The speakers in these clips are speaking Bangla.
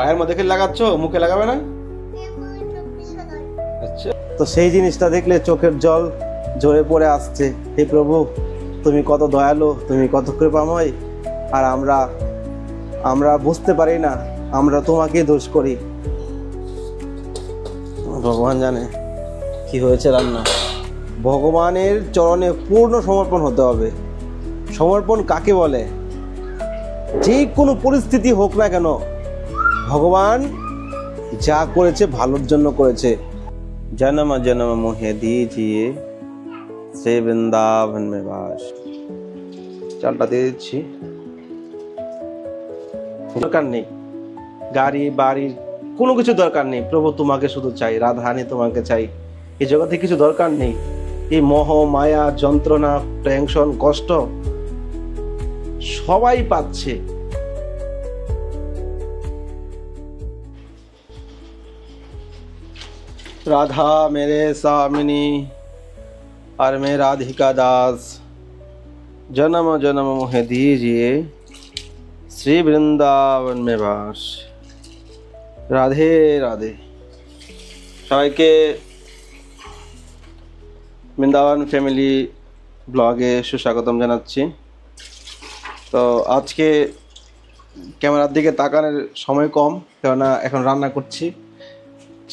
পায়ের মধ্যে খেলে লাগাচ্ছ, মুখে লাগাবে না? আচ্ছা, তো সেই জিনিসটা দেখলে চোখের জল ঝরে পড়ে আসছে। হে প্রভু, তুমি কত দয়ালু, তুমি কত কৃপাময়, আর আমরা বুঝতে পারি না, আমরা তোমাকেই দোষ করি। ভগবান জানে কি হয়েছে রান্না। ভগবানের চরণে পূর্ণ সমর্পণ হতে হবে। সমর্পণ কাকে বলে? যে কোনো পরিস্থিতি হোক না কেন, ভগবান যা করেছে ভালোর জন্য করেছে। জন্ম জন্ম মোহে দিজিয়ে শ্রী বৃন্দাবন মে বাস। চালটা দিয়ে দিচ্ছি। দরকার নেই গাড়ি বাড়ির, কোনো কিছু দরকার নেই। প্রভু তোমাকে শুধু চাই, রাধারানী তোমাকে চাই। এই জগতে কিছু দরকার নেই। এই মোহ মায়া যন্ত্রণা টেনশন কষ্ট সবাই পাচ্ছে। राधा मेरे स्वामिनी और मैं राधिका दास, जन्म जन्म मोहे दीजिए श्री वृंदावन में वास। राधे राधे। সবাইকে বৃন্দাবন ফ্যামিলি ব্লগে সুস্বাগতম জানাচ্ছি। তো আজকে ক্যামেরার দিকে তাকানোর সময় কম, কেননা এখন রান্না করছি।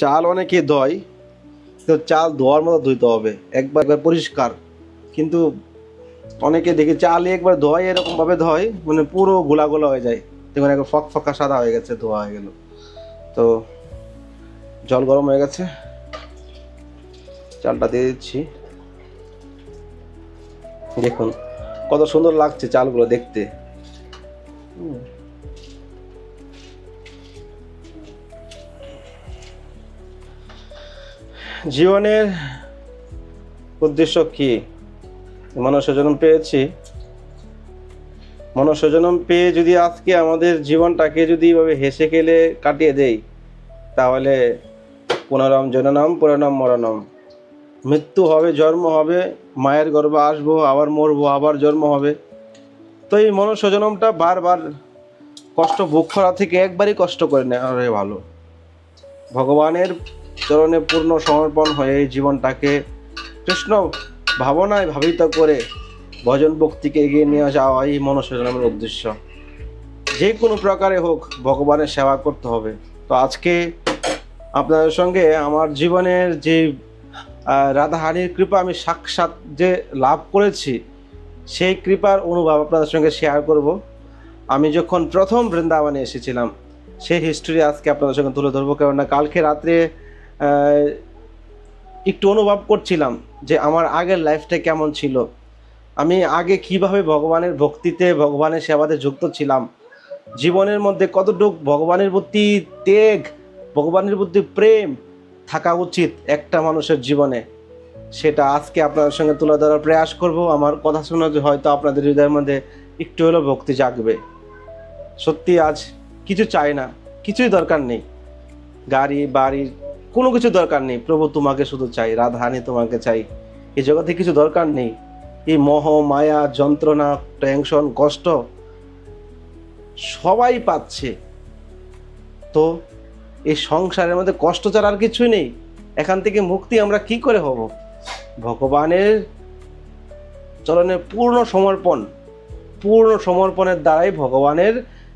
চাল অনেকে ধোয়, তো চাল ধোয়ার মতো ধুইতে হবে, একবার পরিষ্কার। কিন্তু অনেকে দেখি চাল একবার ধোয়, এরকমভাবে ধোয় মানে পুরো গোলা গোলা হয়ে যায়, দেখুন একবার ফকফকা সাদা হয়ে গেছে, ধোয়া হয়ে গেল। তো জল গরম হয়ে গেছে, চালটা দিয়ে দিচ্ছি। দেখুন কত সুন্দর লাগছে চালগুলো দেখতে। জীবনের উদ্দেশ্য কি? মনুষ্য জন্ম পেয়েছি, মনুষ্য জন্ম পেয়ে যদি আজকে আমাদের জীবনটাকে যদি এভাবে হেসে খেলে কাটিয়ে দেই, তাহলে পুনরম জননম পুনরম মরণম, মৃত্যু হবে, জন্ম হবে, মায়ের গর্ভে আসবো, আবার মরবো, আবার জন্ম হবে। তো এই মনুষ্য জন্মটা বারবার কষ্ট ভোগ করা থেকে একবারই কষ্ট করে নেওয়াই ভালো। ভগবানের চরণে পূর্ণ সমর্পণ হয়ে এই জীবনটাকে কৃষ্ণ ভাবনায় ভাবিত করে ভজন ভক্তিকে এগিয়ে নিয়ে যাওয়া এই মনুষ্য জন্মের উদ্দেশ্য। যে কোনো প্রকারে হোক ভগবানের সেবা করতে হবে। তো আজকে আপনাদের সঙ্গে আমার জীবনের যে রাধারানীর কৃপা আমি সাক্ষাৎ যে লাভ করেছি, সেই কৃপার অনুভব আপনাদের সঙ্গে শেয়ার করব। আমি যখন প্রথম বৃন্দাবনে এসেছিলাম সেই হিস্টোরি আজকে আপনাদের সঙ্গে তুলে ধরবো। কেননা কালকে রাত্রে একটু অনুভব করছিলাম যে আমার আগের লাইফটা কেমন ছিল, আমি আগে কিভাবে ভগবানের ভক্তিতে ভগবানের সেবাতে যুক্ত ছিলাম, জীবনের মধ্যে কতটুকু ভগবানের প্রতি ত্যাগ, ভগবানের প্রতি প্রেম থাকা উচিত একটা মানুষের জীবনে, সেটা আজকে আপনাদের সঙ্গে তুলে ধরার প্রয়াস করব। আমার কথা শুনে হয়তো আপনাদের হৃদয়ের মধ্যে একটু হলেও ভক্তি জাগবে। সত্যি আজ কিছু চাই না, কিছুই দরকার নেই, গাড়ি বাড়ির কোনো কিছু দরকার নেই। প্রভু তোমাকে শুধু চাই, রাধারানী তোমাকে চাই। এই জগতে কিছু দরকার নেই। এই মোহ মায়া যন্ত্রণা টেনশন কষ্ট সবাই পাচ্ছে। তো এই সংসারের মধ্যে কষ্ট ছাড়া আর কিছুই নেই। এখান থেকে মুক্তি আমরা কি করে হব? ভগবানের চরণে পূর্ণ সমর্পণের দ্বারাই, ভগবানের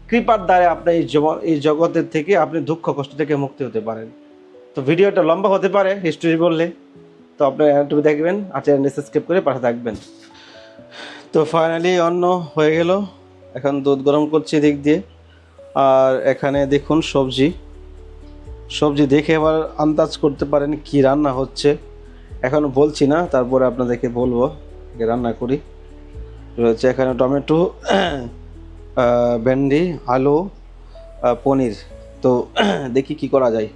কৃপার দ্বারা আপনি এই জগতের থেকে আপনি দুঃখ কষ্ট থেকে মুক্তি হতে পারেন। তো ভিডিওটা লম্বা হতে পারে হিস্ট্রি বললে, তো আপনারা একটু দেখবেন আর চ্যানেলটি সাবস্ক্রাইব করে পাশে থাকবেন। তো ফাইনালি অন্ন হয়ে গেল, এখন দুধ গরম করছি দিক দিয়ে। আর এখানে দেখুন সবজি দেখে আবার আন্দাজ করতে পারেন কি রান্না হচ্ছে। এখন বলছি না, তারপরে আপনাদেরকে বলবো রান্না করি। রয়েছে এখানে টমেটো, ভেন্ডি, আলু, পনির। তো দেখি কি করা যায়।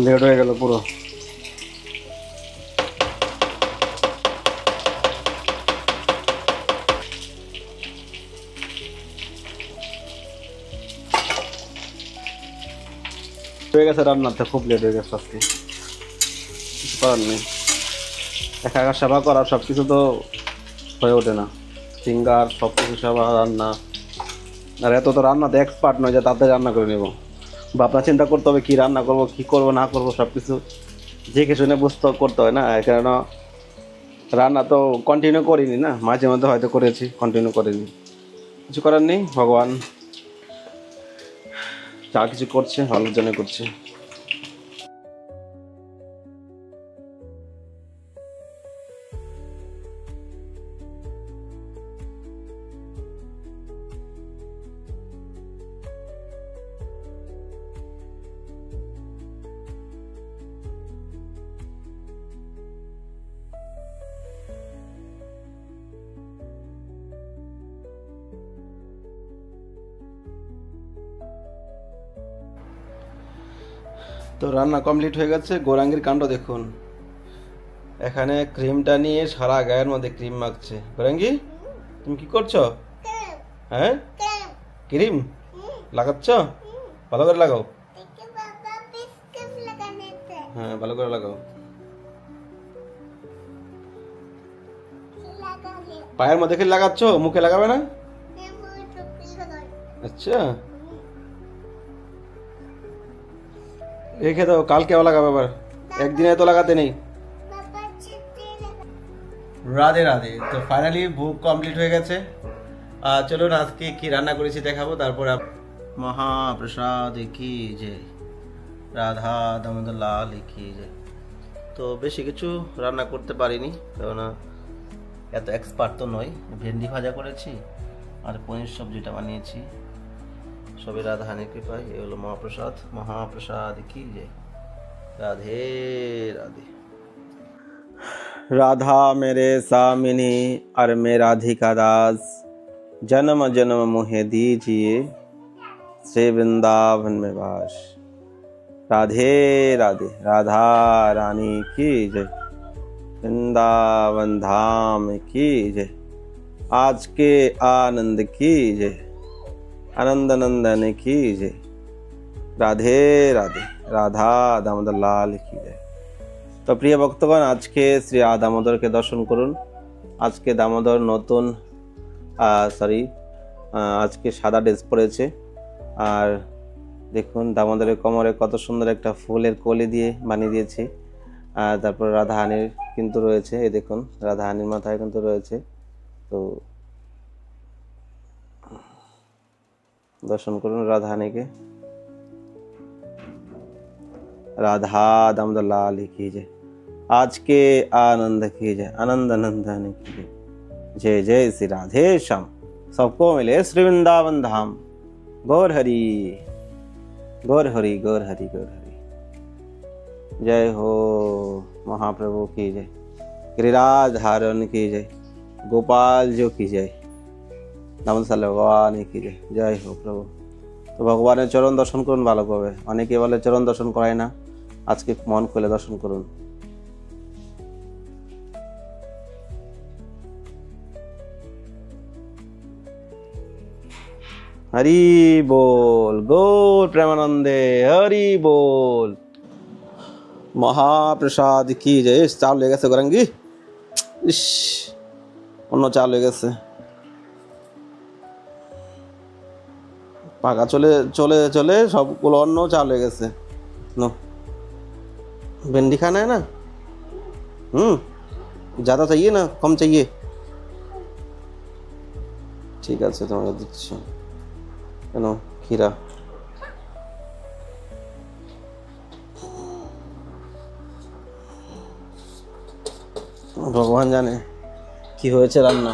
লেট হয়ে গেল পুরো। হয়ে গেছে রান্নাতে, খুব লেট হয়ে গেছে আজকে, কিছু করার নেই। একা একা সেবা করা, সব কিছু তো হয়ে ওঠে না, সিঙ্গার সব কিছু সেবা রান্না। আর এত তো রান্নাতে এক্সপার্ট নয় যে তাতে রান্না করে নেব, ভাবনা চিন্তা করতে হবে কী রান্না করব, কী করবো না করবো, সব কিছু দেখে শুনে বুঝতে করতে হয় না। কেননা রান্না তো কন্টিনিউ করিনি না, মাঝে মধ্যে হয়তো করেছি, কন্টিনিউ করিনি, কিছু করার নেই। ভগবান যা কিছু করছে ভালোর জন্য করছে। তো রান্না কমপ্লিট হয়ে গেছে। গৌরাঙ্গীর কাণ্ড দেখুন, এখানে ক্রিমটা নিয়ে সারা গায়ের মধ্যে ক্রিম মাখছে। গৌরাঙ্গী, তুমি কি করছো? হ্যাঁ, ক্রিম লাগাচ্ছ? ভালো করে লাগাও। হ্যাঁ, ভালো করে লাগাও। পায়ের মধ্যে কি লাগাচ্ছ, মুখে লাগাবে না? আচ্ছা, রেখে দাও, কালকে লাগাবে আবার, একদিনে তো লাগাতে নেই। রাধে রাধে। তো ফাইনালি ভোগ কমপ্লিট হয়ে গেছে। চলুন আজকে কি রান্না করেছি দেখাবো, তারপর মহাপ্রসাদ কি যে, রাধা দামোদর লাল কি যে। তো বেশি কিছু রান্না করতে পারিনি, কেননা এত এক্সপার্ট তো নয়। ভেন্ডি ভাজা করেছি আর পনির সবজিটা বানিয়েছি, সবই রাধাহানির কৃপায়। এ হলো মহাপ্রসাদ, মহাপ্রসাদ কি যে। রাধে রাধে। राधा मेरे सामिनी और मैं राधिका दास, जन्म जन्म मोहे दीजिए श्री वृंदावन में वास। राधे राधे। राधा रानी की जय, वृंदावन धाम की जय, आज के आनंद की जय, आनंद नंदन की जय। राधे राधे। राधा दामोदर लाल की जय। তো প্রিয় ভক্তগণ, আজকে শ্রী দামোদরকে দর্শন করুন। আজকে দামোদর নতুন আজকে সাদা ড্রেস পরেছে। আর দেখুন দামোদরের কোমরে কত সুন্দর একটা ফুলের কলি দিয়ে বানিয়ে দিয়েছি। আর তারপর রাধাহানির কিন্তু রয়েছে, এই দেখুন রাধাহানির মাথায় কিন্তু রয়েছে। তো দর্শন করুন রাধাহানিকে। রাধা दामोदर लाल की जय, आज के आनंद की जय, आनंद नंदन की जय। जय जय श्री राधे श्याम, सबको मिले श्री वृंदावन धाम। गौर हरि गौर हरि गौर हरि गौर हरि। जय हो महाप्रभु की जय, गिरिराज धारण की जय, गोपाल जो की जय, दामोदर भगवान की जय। जय हो प्रभु। তো ভগবানের চরণ দর্শন করুন ভালোভাবে। অনেকে বলে চরণ দর্শন করায় না, আজকে মন খুলে দর্শন করুন। হরি बोल, गौर प्रेमानंदे हरि बोल। মহাপ্রসাদ কি জয়। চাল হয়ে গেছে গৌরাঙ্গী, ইস অন্য চাল হয়ে গেছে, পাকা চলে চলে চলে সবগুলো অন্য চাল হয়ে গেছে। নো, भिंडी खाना है ना? ज़्यादा चाहिए ना कम चाहिए? ঠিক আছে তোমাকে দিচ্ছি। কেন ক্ষীরা, ভগবান জানে কি হয়েছে রান্না,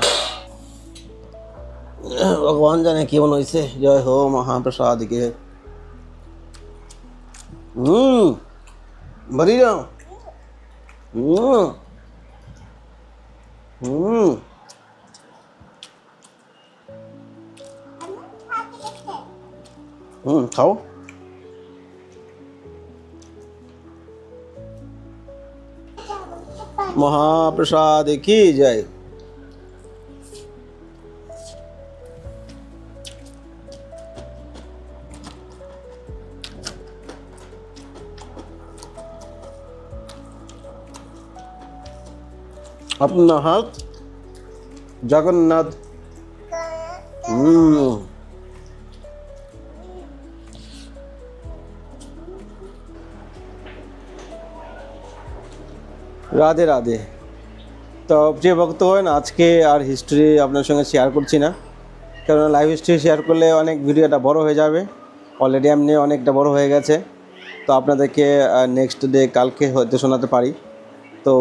ভগবান জানে কেমন হয়েছে। জয় হো মহাপ্রসাদ কে। भरी जाओ। खाओ। महाप्रसाद की जय। अपना हाथ जगन्नाथ। রাধে রাধে। তো প্রিয় ভক্তগণ, আজকে আর হিস্ট্রি আপনার সঙ্গে শেয়ার করছি না, কারণ লাইভ হিস্ট্রি শেয়ার করলে অনেক ভিডিওটা বড় হয়ে যাবে। অলরেডি এমনি অনেকটা বড় হয়ে গেছে। তো আপনাদেরকে নেক্সট ডে কালকে হয়তো শোনাতে পারি। তো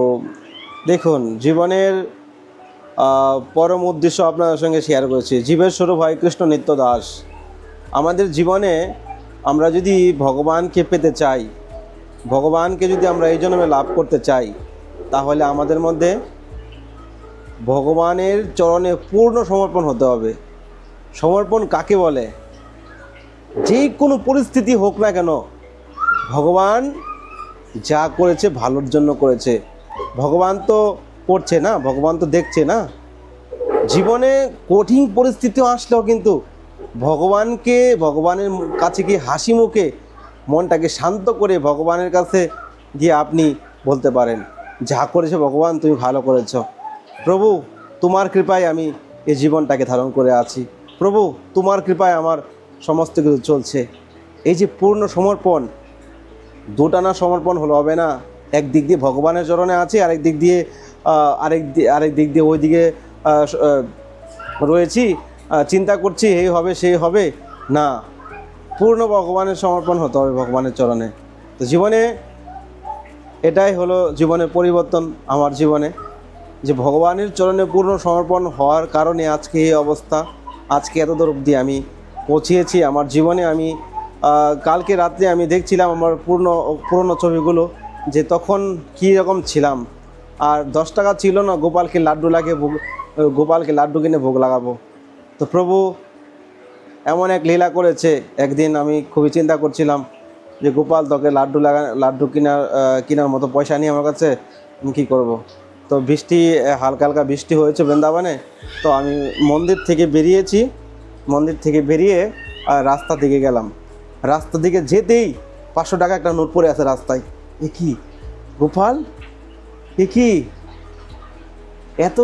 দেখুন, জীবনের পরম উদ্দেশ্য আপনাদের সঙ্গে শেয়ার করেছি। জীবের স্বরূপ হয় কৃষ্ণ নিত্য দাস। আমাদের জীবনে আমরা যদি ভগবানকে পেতে চাই, ভগবানকে যদি আমরা এই জন্মে লাভ করতে চাই, তাহলে আমাদের মধ্যে ভগবানের চরণে পূর্ণ সমর্পণ হতে হবে। সমর্পণ কাকে বলে? যে কোনো পরিস্থিতি হোক না কেন, ভগবান যা করেছে ভালোর জন্য করেছে। ভগবান তো করছে না, ভগবান তো দেখছে না। জীবনে কঠিন পরিস্থিতি আসলেও কিন্তু ভগবানের কাছে গিয়ে হাসি মুখে মনটাকে শান্ত করে ভগবানের কাছে গিয়ে আপনি বলতে পারেন, যা করেছে ভগবান তুমি ভালো করেছো। প্রভু তোমার কৃপায় আমি এই জীবনটাকে ধারণ করে আছি। প্রভু তোমার কৃপায় আমার সমস্ত কিছু চলছে। এই যে পূর্ণ সমর্পণ, দুটানা সমর্পণ হলো হবে না। এক দিক দিয়ে ভগবানের চরণে আছে, আরেক দিক দিয়ে ওই দিকে রয়েছি, চিন্তা করছি এই হবে সেই হবে না। পূর্ণ ভগবানের সমর্পণ হতে হবে ভগবানের চরণে। তো জীবনে এটাই হলো জীবনের পরিবর্তন আমার জীবনে, যে ভগবানের চরণে পূর্ণ সমর্পণ হওয়ার কারণে আজকে এই অবস্থা, আজকে এত দূর অবধি আমি পৌঁছিয়েছি আমার জীবনে। আমি কালকে রাত্রে আমি দেখছিলাম আমার পুরনো ছবিগুলো, যে তখন কী রকম ছিলাম। আর 10 টাকা ছিল না, গোপালকে লাড্ডু কিনে ভোগ লাগাবো। তো প্রভু এমন এক লীলা করেছে। একদিন আমি খুবই চিন্তা করছিলাম যে গোপাল তোকে লাড্ডু কেনার মতো পয়সা নিয়ে আমার কাছে, আমি কী করবো। তো বৃষ্টি, হালকা হালকা বৃষ্টি হয়েছে বৃন্দাবনে। তো আমি মন্দির থেকে বেরিয়ে রাস্তা দিকে গেলাম। রাস্তা দিকে যেতেই 500 টাকা একটা নোট পড়ে আছে রাস্তায়। এ কি গোপাল, এ কি এত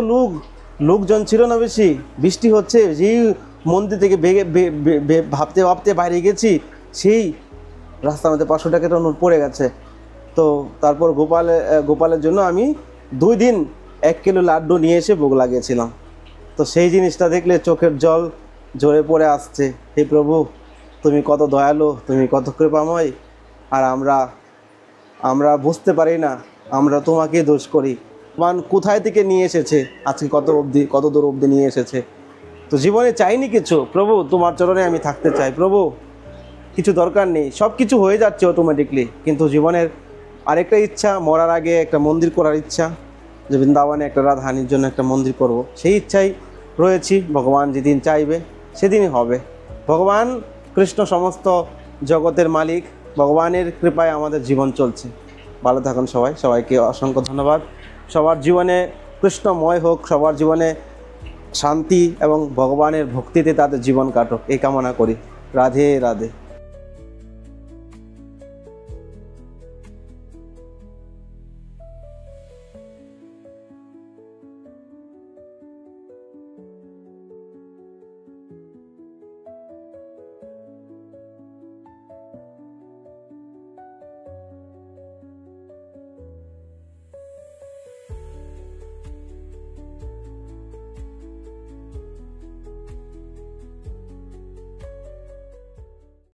লোকজন ছিল না বেশি, বৃষ্টি হচ্ছে, যেই মন্দির থেকে ভাবতে বাইরে গেছি, সেই রাস্তার মধ্যে 500 টাকা একটা নোট পড়ে গেছে। তো তারপর গোপালের জন্য আমি 2 দিন 1 কিলো লাড্ডু নিয়ে এসে ভোগ লাগিয়েছিলাম। তো সেই জিনিসটা দেখলে চোখের জল ঝরে পড়ে আসছে। হে প্রভু, তুমি কত দয়ালু, তুমি কত কৃপাময়। আর আমরা বুঝতে পারি না, আমরা তোমাকে দোষ করি। ভগবান কোথায় থেকে নিয়ে এসেছে, আজকে কত দূর অবধি নিয়ে এসেছে। তো জীবনে চাইনি কিছু, প্রভু তোমার চরণে আমি থাকতে চাই। প্রভু কিছু দরকার নেই, সব কিছু হয়ে যাচ্ছে অটোমেটিকলি। কিন্তু জীবনের আরেকটা ইচ্ছা, মরার আগে একটা মন্দির করার ইচ্ছা, যে বৃন্দাবনে একটা রাধারানীর জন্য একটা মন্দির করব। সেই ইচ্ছাই রয়েছি। ভগবান যেদিন চাইবে সেদিনই হবে। ভগবান কৃষ্ণ সমস্ত জগতের মালিক, ভগবানের কৃপায় আমাদের জীবন চলছে। ভালো থাকুন সবাইকে অসংখ্য ধন্যবাদ। সবার জীবনে কৃষ্ণময় হোক, সবার জীবনে শান্তি এবং ভগবানের ভক্তিতে তাদের জীবন কাটুক, এই কামনা করি। রাধে রাধে।